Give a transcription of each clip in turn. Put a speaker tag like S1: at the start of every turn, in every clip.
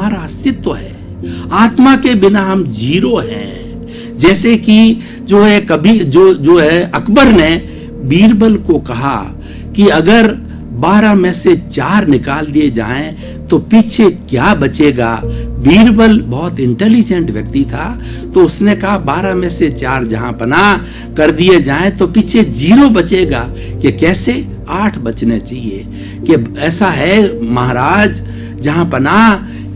S1: हमारा अस्तित्व है। आत्मा के बिना हम जीरो हैं। जैसे कि जो है कभी जो है अकबर ने बीरबल को कहा कि अगर 12 में से 4 निकाल दिए जाएं तो पीछे क्या बचेगा। बीरबल बहुत इंटेलिजेंट व्यक्ति था, तो उसने कहा 12 में से 4 जहां पना कर दिए जाएं तो पीछे 0 बचेगा। कि कैसे? 8 बचने चाहिए। कि ऐसा है महाराज जहां पना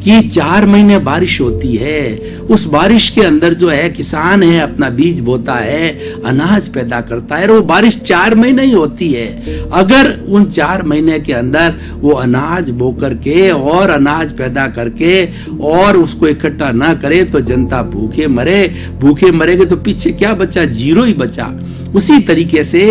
S1: कि 4 महीने बारिश होती है, उस बारिश के अंदर जो है किसान है अपना बीज बोता है, अनाज पैदा करता है, और वो बारिश 4 महीने ही होती है। अगर उन 4 महीने के अंदर वो अनाज बो करके और अनाज पैदा करके और उसको इकट्ठा ना करे तो जनता भूखे मरेगी, तो पीछे क्या बचा? 0 ही बचा। उसी तरीके से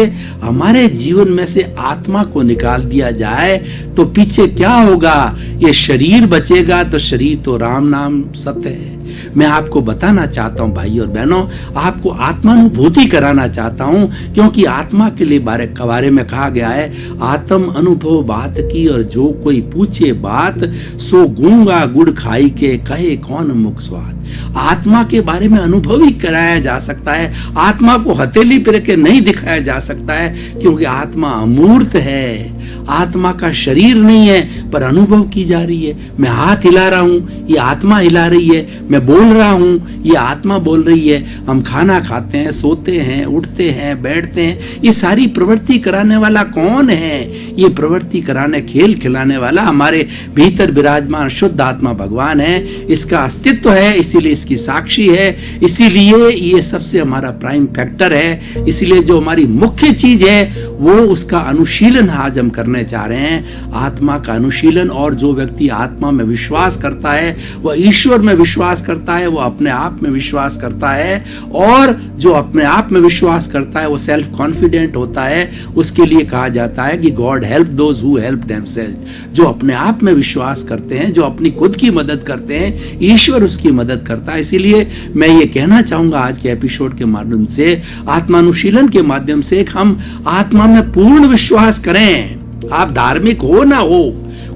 S1: हमारे जीवन में से आत्मा को निकाल दिया जाए तो पीछे क्या होगा? ये शरीर बचेगा, तो शरीर तो राम नाम सत्य है। मैं आपको बताना चाहता हूं भाई और बहनों, आपको आत्मानुभूति कराना चाहता हूं, क्योंकि आत्मा के लिए बारे में कहा गया है, आत्म अनुभव बात की और जो कोई पूछे बात, सो गूंगा गुड़ खाई के कहे कौन मुख स्वाद। आत्मा के बारे में अनुभव ही कराया जा सकता है। आत्मा को हथेली पर के नहीं दिखाया जा सकता है, क्योंकि आत्मा अमूर्त है। आत्मा का शरीर नहीं है, पर अनुभव की जा रही है। मैं हाथ हिला रहा हूं, ये आत्मा हिला रही है। मैं बोल रहा हूं, ये आत्मा बोल रही है। हम खाना खाते हैं, सोते हैं, उठते हैं, बैठते हैं, ये सारी प्रवृत्ति कराने वाला कौन है? ये प्रवृत्ति कराने, खेल खिलाने वाला हमारे भीतर विराजमान शुद्ध आत्मा भगवान है। इसका अस्तित्व है, इसीलिए इसकी साक्षी है, इसीलिए ये सबसे हमारा प्राइम फैक्टर है। इसीलिए जो हमारी मुख्य चीज है वो उसका अनुशीलन आज हम करने चाह रहे हैं, आत्मा का अनुशीलन। और जो व्यक्ति आत्मा में विश्वास करता है, वह ईश्वर में विश्वास करता है, वो अपने आप में विश्वास करता है, और जो अपने आप में विश्वास करता है वो सेल्फ कॉन्फिडेंट होता है। उसके लिए कहा जाता है कि God help those who help themselves. जो अपने आप में विश्वास करते हैं, जो अपनी खुद की मदद करते हैं, ईश्वर उसकी मदद करता है। इसीलिए मैं ये कहना चाहूंगा आज के एपिसोड के माध्यम से, आत्मानुशीलन के माध्यम से, हम आत्मा में पूर्ण विश्वास करें। आप धार्मिक हो ना हो,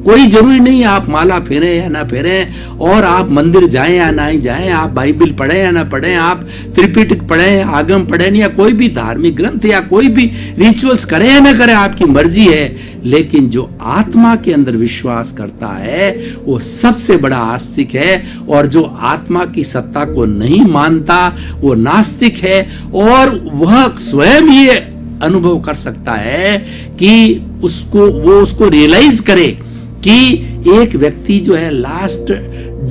S1: कोई जरूरी नहीं आप माला फेरे या ना फेरे, और आप मंदिर जाएं या ना ही जाएं, आप बाइबल पढ़ें या ना पढ़ें, आप त्रिपिटक पढ़ें, आगम पढ़ें, या कोई भी धार्मिक ग्रंथ या कोई भी रिचुअल्स करें या ना करें, आपकी मर्जी है। लेकिन जो आत्मा के अंदर विश्वास करता है वो सबसे बड़ा आस्तिक है, और जो आत्मा की सत्ता को नहीं मानता वो नास्तिक है। और वह स्वयं ये अनुभव कर सकता है कि उसको रियलाइज करे कि एक व्यक्ति जो है लास्ट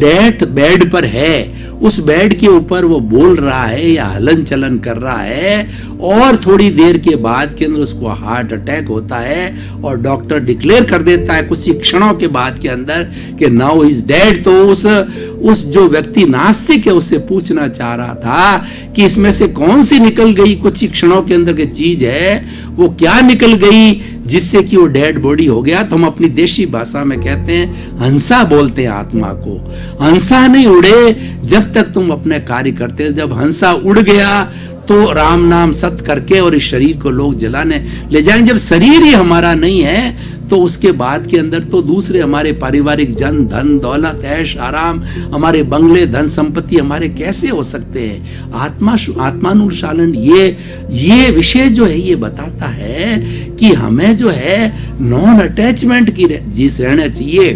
S1: डेथ बेड पर है, उस बेड के ऊपर वो बोल रहा है या हलन चलन कर रहा है, और थोड़ी देर के बाद के अंदर उसको हार्ट अटैक होता है, और डॉक्टर डिक्लेयर कर देता है कुछ ही क्षणों के बाद के अंदर कि नाउ इज डेड। तो उस जो व्यक्ति नास्तिक है उससे पूछना चाह रहा था कि इसमें से कौन सी निकल गई कुछ ही क्षणों के अंदर की चीज है, वो क्या निकल गई जिससे कि वो डेड बॉडी हो गया। तो हम अपनी देशी भाषा में कहते हैं हंसा बोलते हैं आत्मा को। हंसा नहीं उड़े जब तक तुम अपने कार्य करते, जब हंसा उड़ गया तो राम नाम सत करके और इस शरीर को लोग जलाने ले जाएंगे। जब शरीर ही हमारा नहीं है तो उसके बाद के अंदर तो दूसरे हमारे पारिवारिक जन धन दौलत ऐश आराम, हमारे बंगले धन संपत्ति हमारे कैसे हो सकते हैं। आत्मानुशालन ये विषय जो है ये बताता है कि हमें जो है नॉन अटैचमेंट की रहना चाहिए।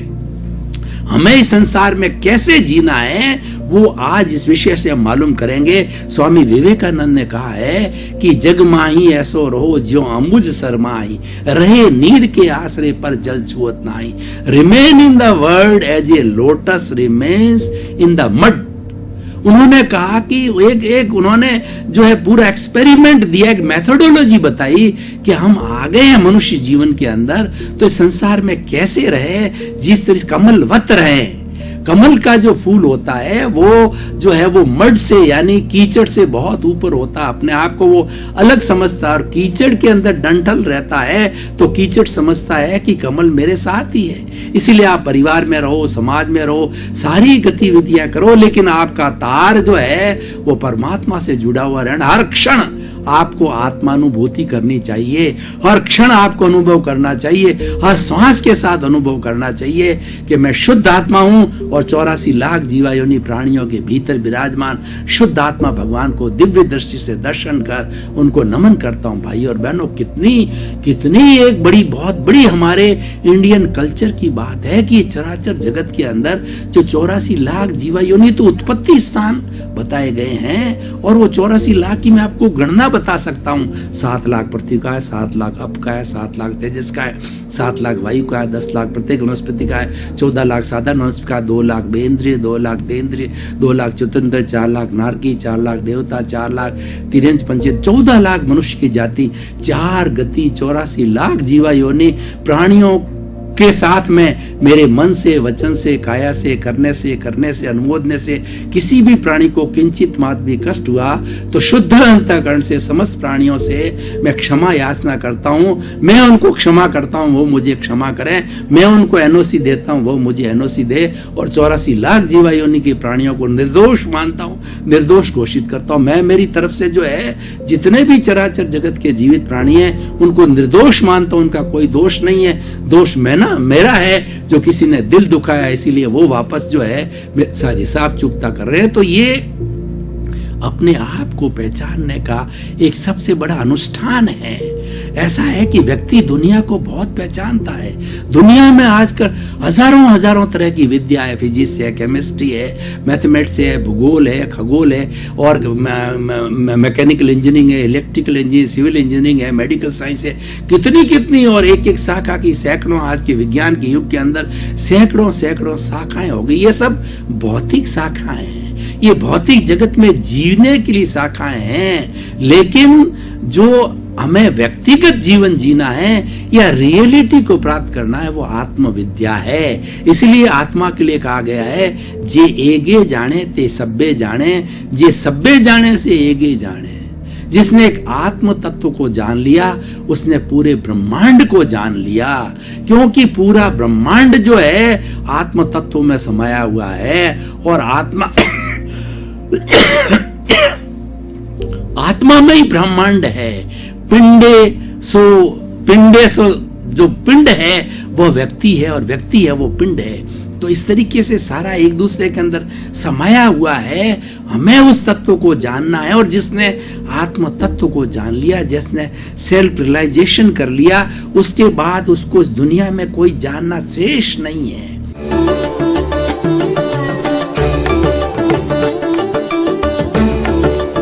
S1: हमें इस संसार में कैसे जीना है वो आज इस विषय से हम मालूम करेंगे। स्वामी विवेकानंद ने कहा है कि जग माही ऐसो रहो ज्यों अमुज सरमाही, रहे नीर के आसरे पर जल छुअत नाही, remain in the world as a lotus remains in the mud. उन्होंने कहा कि एक उन्होंने जो है पूरा एक्सपेरिमेंट दिया, एक मेथोडोलॉजी बताई कि हम आ गए हैं मनुष्य जीवन के अंदर तो इस संसार में कैसे रहे, जिस तरह कमलवत रहे। कमल का जो फूल होता है वो जो है वो मड से यानी कीचड़ से बहुत ऊपर होता है, अपने आप को वो अलग समझता है, और कीचड़ के अंदर डंठल रहता है तो कीचड़ समझता है कि कमल मेरे साथ ही है। इसीलिए आप परिवार में रहो, समाज में रहो, सारी गतिविधियां करो, लेकिन आपका तार जो है वो परमात्मा से जुड़ा हुआ रहना। हर क्षण आपको आत्मानुभूति करनी चाहिए, हर क्षण आपको अनुभव करना चाहिए, हर श्वास के साथ अनुभव करना चाहिए कि मैं शुद्ध आत्मा हूं और 84 लाख जीवायोनि प्राणियों के भीतर विराजमान शुद्ध आत्मा भगवान को दिव्य दृष्टि से दर्शन कर उनको नमन करता हूं। भाई और बहनों, कितनी एक बहुत बड़ी हमारे इंडियन कल्चर की बात है कि चराचर जगत के अंदर जो 84 लाख जीवायोनि तो उत्पत्ति स्थान बताए गए हैं, और वो 84 लाख की मैं आपको गणना बता सकता हूं। 7 लाख पृथ्वी का है, 7 लाख अप का है, 7 लाख तेजस का है, 7 लाख वायु का है, 10 लाख प्रत्येक वनस्पति का है, 14 लाख साधारण वनस्पति का, 2 लाख बेंद्रिय, 2 लाख तेंद्रिय, 2 लाख चतुंद्र, 4 लाख नारकी, 4 लाख देवता, 4 लाख तिरंज पंचेत, 14 लाख मनुष्य की जाति, 4 गति 84 लाख जीवायोनि प्राणियों के साथ में मेरे मन से, वचन से, काया से, करने से, अनुमोदने से किसी भी प्राणी को किंचित मात्र भी कष्ट हुआ तो शुद्ध अंतःकरण से समस्त प्राणियों से मैं क्षमा याचना करता हूं। मैं उनको क्षमा करता हूं, वो मुझे क्षमा करें। मैं उनको एनओसी देता हूं, वो मुझे एनओसी दे। और 84 लाख जीवायोनि के प्राणियों को निर्दोष मानता हूं, निर्दोष घोषित करता हूं। मैं मेरी तरफ से जो है जितने भी चराचर जगत के जीवित प्राणी हैं उनको निर्दोष मानता हूं, उनका कोई दोष नहीं है। दोष मेरा है जो किसी ने दिल दुखाया, इसीलिए वो वापस जो है सारी हिसाब चुकता कर रहे हैं। तो ये अपने आप को पहचानने का एक सबसे बड़ा अनुष्ठान है। ऐसा है कि व्यक्ति दुनिया को बहुत पहचानता है। दुनिया में आजकल हजारों तरह की विद्या है, फिजिक्स है, केमिस्ट्री है, मैथमेटिक्स है, भूगोल है, खगोल है, और मैकेनिकल इंजीनियरिंग है, इलेक्ट्रिकल इंजीनियरिंग, सिविल इंजीनियरिंग है, मेडिकल साइंस है, कितनी और एक शाखा की सैकड़ों, आज के विज्ञान के युग के अंदर सैकड़ों शाखाएं हो गई। ये सब भौतिक शाखाएं हैं, ये भौतिक जगत में जीने के लिए शाखाएं हैं। लेकिन जो हमें व्यक्तिगत जीवन जीना है या रियलिटी को प्राप्त करना है वो आत्मविद्या है। इसलिए आत्मा के लिए कहा गया है जे एगे जाने ते सब्बे जाने, जे सब्बे जाने से एगे जाने। जिसने एक आत्म तत्व को जान लिया उसने पूरे ब्रह्मांड को जान लिया, क्योंकि पूरा ब्रह्मांड जो है आत्म तत्व में समाया हुआ है। और आत्मा में ही ब्रह्मांड है। पिंडे सो जो पिंड है वो व्यक्ति है, और व्यक्ति है वो पिंड है। तो इस तरीके से सारा एक दूसरे के अंदर समाया हुआ है। हमें उस तत्व को जानना है, और जिसने आत्म तत्व को जान लिया, जिसने सेल्फ रियलाइजेशन कर लिया, उसके बाद उसको इस दुनिया में कोई जानना शेष नहीं है।